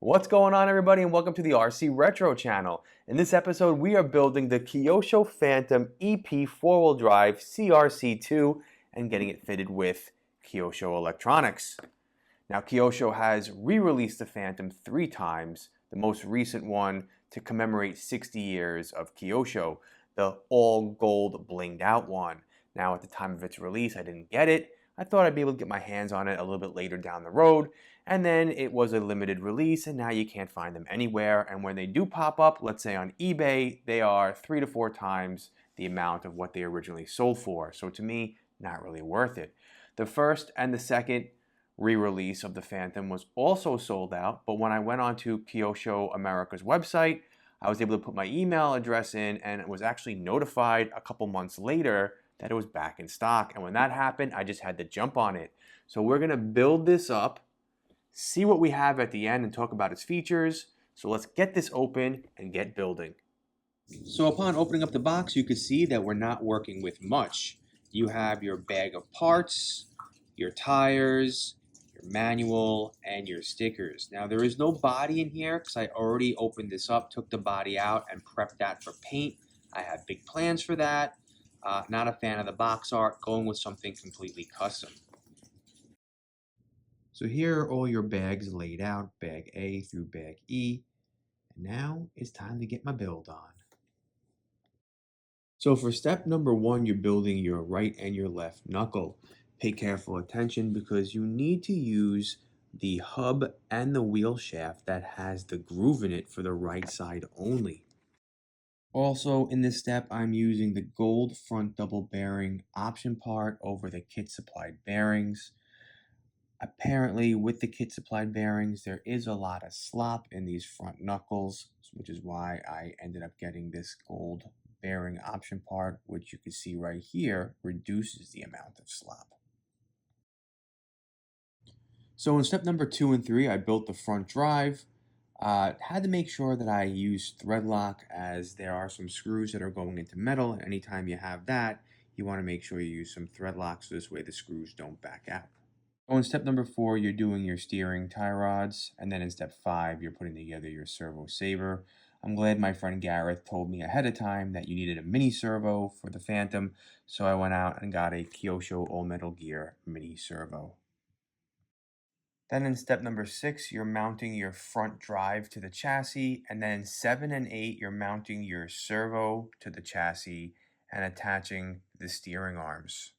What's going on, everybody, and welcome to the RC Retro channel. In this episode, we are building the Kyosho Fantom EP 4-wheel drive CRC-II and getting it fitted with Kyosho electronics. Now, Kyosho has re-released the Fantom 3 times, the most recent one to commemorate 60 years of Kyosho, the all-gold blinged-out one. Now, at the time of its release, I didn't get it. I thought I'd be able to get my hands on it a little bit later down the road, and then it was a limited release, and now you can't find them anywhere. And when they do pop up, let's say on eBay, they are 3 to 4 times the amount of what they originally sold for. So to me, not really worth it. The first and the second re-release of the Fantom was also sold out, but when I went onto Kyosho America's website, I was able to put my email address in, and it was actually notified a couple months later that it was back in stock. And when that happened, I just had to jump on it. So we're gonna build this up, see what we have at the end, and talk about its features. So let's get this open and get building. So upon opening up the box, you can see that we're not working with much. You have your bag of parts, your tires, your manual, and your stickers. Now there is no body in here because I already opened this up, took the body out, and prepped that for paint. I have big plans for that. Not a fan of the box art, going with something completely custom. So here are all your bags laid out, bag A through bag E. And now it's time to get my build on. So for step number 1, you're building your right and your left knuckle. Pay careful attention because you need to use the hub and the wheel shaft that has the groove in it for the right side only. Also, in this step, I'm using the gold front double bearing option part over the kit supplied bearings. Apparently, with the kit supplied bearings, there is a lot of slop in these front knuckles, which is why I ended up getting this gold bearing option part, which you can see right here, reduces the amount of slop. So in step number 2 and 3, I built the front drive. Had to make sure that I use thread lock, as there are some screws that are going into metal, and anytime you have that, you want to make sure you use some thread lock so this way the screws don't back out. So in step number 4, you're doing your steering tie rods, and then in step 5, you're putting together your servo saver. I'm glad my friend Gareth told me ahead of time that you needed a mini servo for the Fantom, so I went out and got a Kyosho All Metal Gear mini servo. Then in step number 6, you're mounting your front drive to the chassis, and then in 7 and 8, you're mounting your servo to the chassis and attaching the steering arms.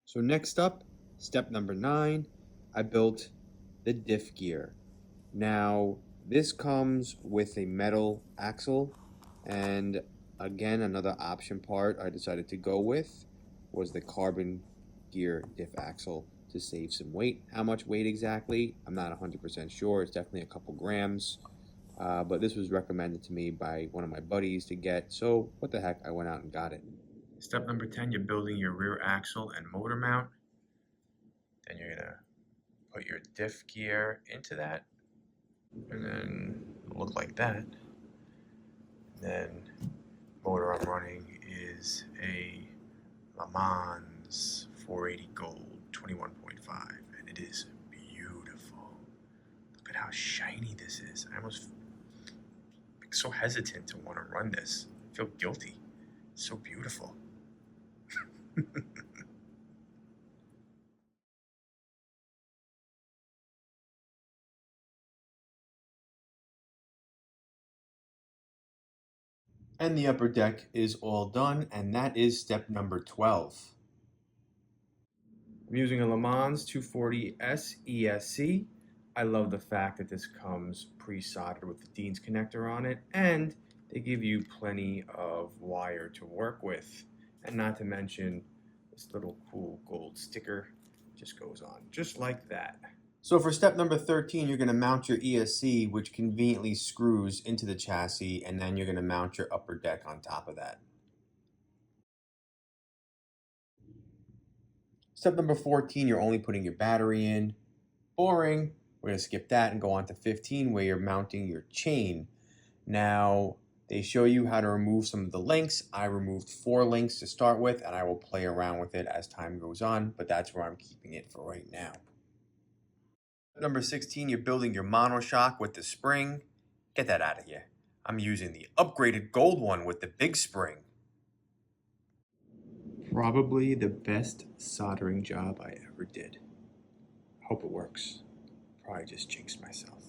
So next up, step number 9, I built the diff gear. Now, this comes with a metal axle, and again, another option part I decided to go with was the carbon gear diff axle to save some weight. How much weight exactly? I'm not 100% sure. It's definitely a couple grams, but this was recommended to me by one of my buddies to get, so what the heck, I went out and got it. Step number 10, you're building your rear axle and motor mount. Then you're gonna put your diff gear into that, and then it'll look like that. And then motor I'm running is a Le Mans 480 Gold 21.5, and it is beautiful. Look at how shiny this is. I almost so hesitant to want to run this. I feel guilty. It's so beautiful. And the upper deck is all done, and that is step number 12. I'm using a Le Mans 240S ESC. I love the fact that this comes pre-soldered with the Dean's connector on it, and they give you plenty of wire to work with. And not to mention, this little cool gold sticker just goes on just like that. So for step number 13, you're going to mount your ESC, which conveniently screws into the chassis, and then you're going to mount your upper deck on top of that. Step number 14, you're only putting your battery in. Boring. We're going to skip that and go on to 15, where you're mounting your chain. Now, they show you how to remove some of the links. I removed 4 links to start with, and I will play around with it as time goes on, but that's where I'm keeping it for right now. Number 16, you're building your monoshock with the spring. Get that out of here. I'm using the upgraded gold one with the big spring. Probably the best soldering job I ever did. Hope it works. Probably just jinxed myself.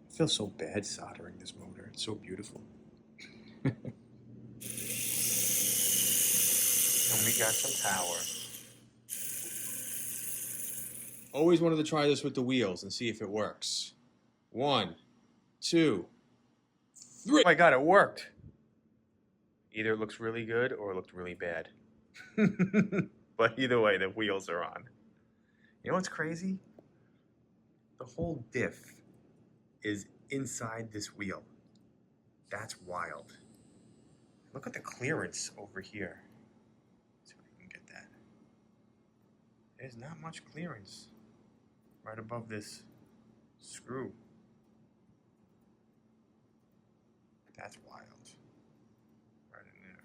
I feel so bad soldering this motor. It's so beautiful. And we got some power. Always wanted to try this with the wheels and see if it works. 1, 2, 3. Oh my god, it worked. Either it looks really good or it looked really bad. But either way, the wheels are on. You know what's crazy? The whole diff is inside this wheel. That's wild. Look at the clearance over here. Let's see if we can get that. There's not much clearance right above this screw. That's wild. Right in there.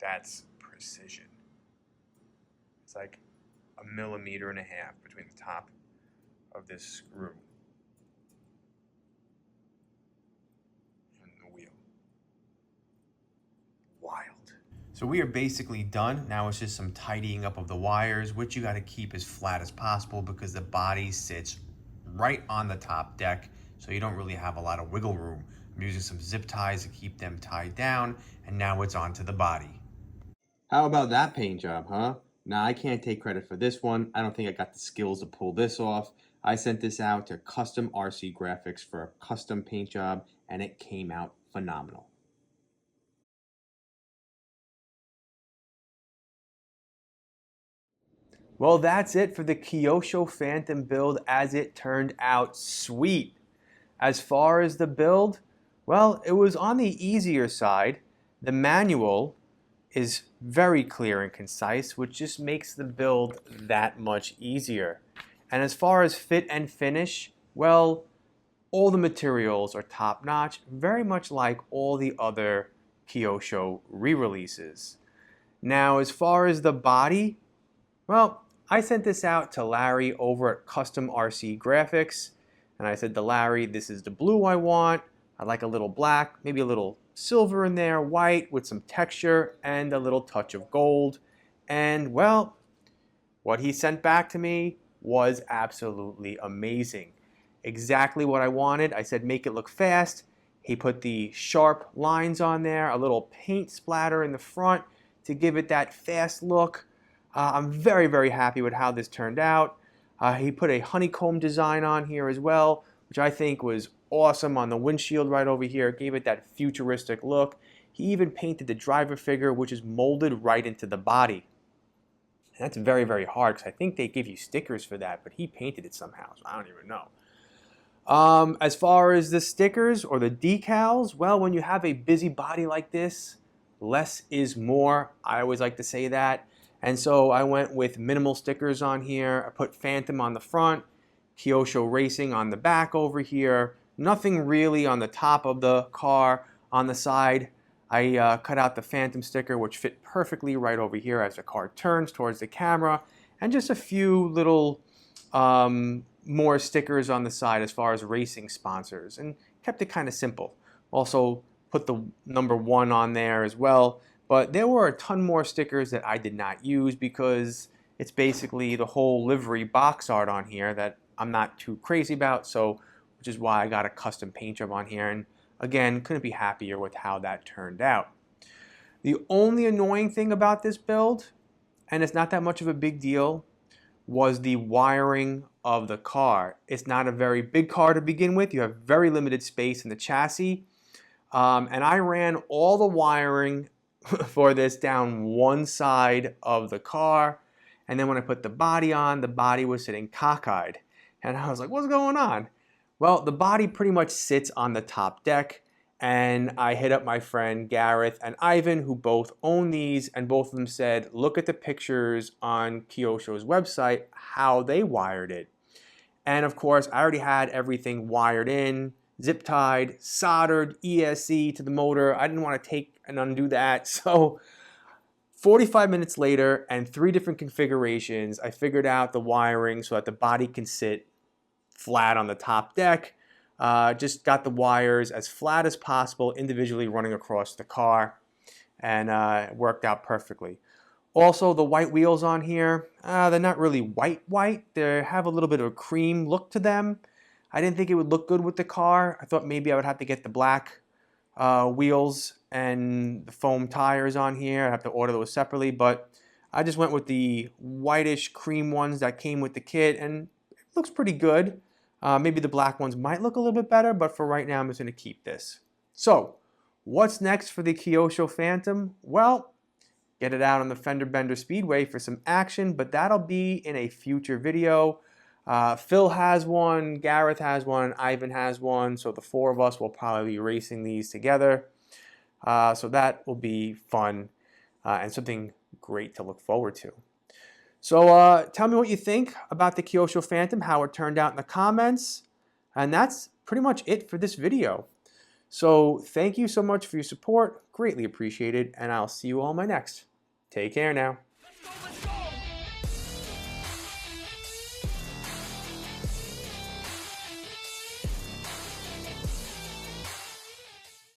That's precision. It's like 1.5 millimeters between the top of this screw and the wheel. Wild. So we are basically done. Now it's just some tidying up of the wires, which you got to keep as flat as possible because the body sits right on the top deck, so you don't really have a lot of wiggle room. I'm using some zip ties to keep them tied down, and now it's onto the body. How about that paint job, huh? Now, I can't take credit for this one. I don't think I got the skills to pull this off. I sent this out to Custom RC Graphics for a custom paint job, and it came out phenomenal. Well, that's it for the Kyosho Fantom build as it turned out sweet. As far as the build, well, it was on the easier side. The manual is very clear and concise, which just makes the build that much easier. And as far as fit and finish, well, all the materials are top-notch, very much like all the other Kyosho re-releases. Now, as far as the body, well, I sent this out to Larry over at Custom RC Graphics, and I said to Larry, this is the blue I want. I like a little black, maybe a little silver in there, white with some texture, and a little touch of gold. And well, what he sent back to me was absolutely amazing. Exactly what I wanted. I said make it look fast. He put the sharp lines on there, a little paint splatter in the front to give it that fast look. I'm very, very happy with how this turned out. He put a honeycomb design on here as well, which I think was awesome on the windshield right over here. It gave it that futuristic look. He even painted the driver figure, which is molded right into the body. And that's very, very hard because I think they give you stickers for that, but he painted it somehow, so I don't even know. As far as the stickers or the decals, well, when you have a busy body like this, less is more. I always like to say that. And so I went with minimal stickers on here. I put Fantom on the front, Kyosho Racing on the back over here. Nothing really on the top of the car. On the side, I cut out the Fantom sticker, which fit perfectly right over here as the car turns towards the camera. And just a few little more stickers on the side as far as racing sponsors. And kept it kind of simple. Also put the number 1 on there as well. But there were a ton more stickers that I did not use because it's basically the whole livery box art on here that I'm not too crazy about, so which is why I got a custom paint job on here, and again, couldn't be happier with how that turned out. The only annoying thing about this build, and it's not that much of a big deal, was the wiring of the car. It's not a very big car to begin with. You have very limited space in the chassis, and I ran all the wiring for this down one side of the car, and then when I put the body on, the body was sitting cockeyed, and I was like, what's going on? Well, the body pretty much sits on the top deck, and I hit up my friend Gareth and Ivan, who both own these, and both of them said, look at the pictures on Kyosho's website, how they wired it. And of course, I already had everything wired in, zip tied, soldered, ESC to the motor. I didn't want to take and undo that. So 45 minutes later and 3 different configurations, I figured out the wiring so that the body can sit flat on the top deck. Just got the wires as flat as possible individually running across the car, and it worked out perfectly. Also, the white wheels on here, they're not really white. They have a little bit of a cream look to them. I didn't think it would look good with the car. I thought maybe I would have to get the black wheels and the foam tires on here. I'd have to order those separately, but I just went with the whitish cream ones that came with the kit, and it looks pretty good. Maybe the black ones might look a little bit better, but for right now, I'm just going to keep this. So, what's next for the Kyosho Fantom? Well, get it out on the Fender Bender Speedway for some action, but that'll be in a future video. Phil has one, Gareth has one, Ivan has one, so the 4 of us will probably be racing these together. So that will be fun and something great to look forward to. So tell me what you think about the Kyosho Fantom, how it turned out in the comments. And that's pretty much it for this video. So thank you so much for your support. Greatly appreciated. And I'll see you all in my next. Take care now.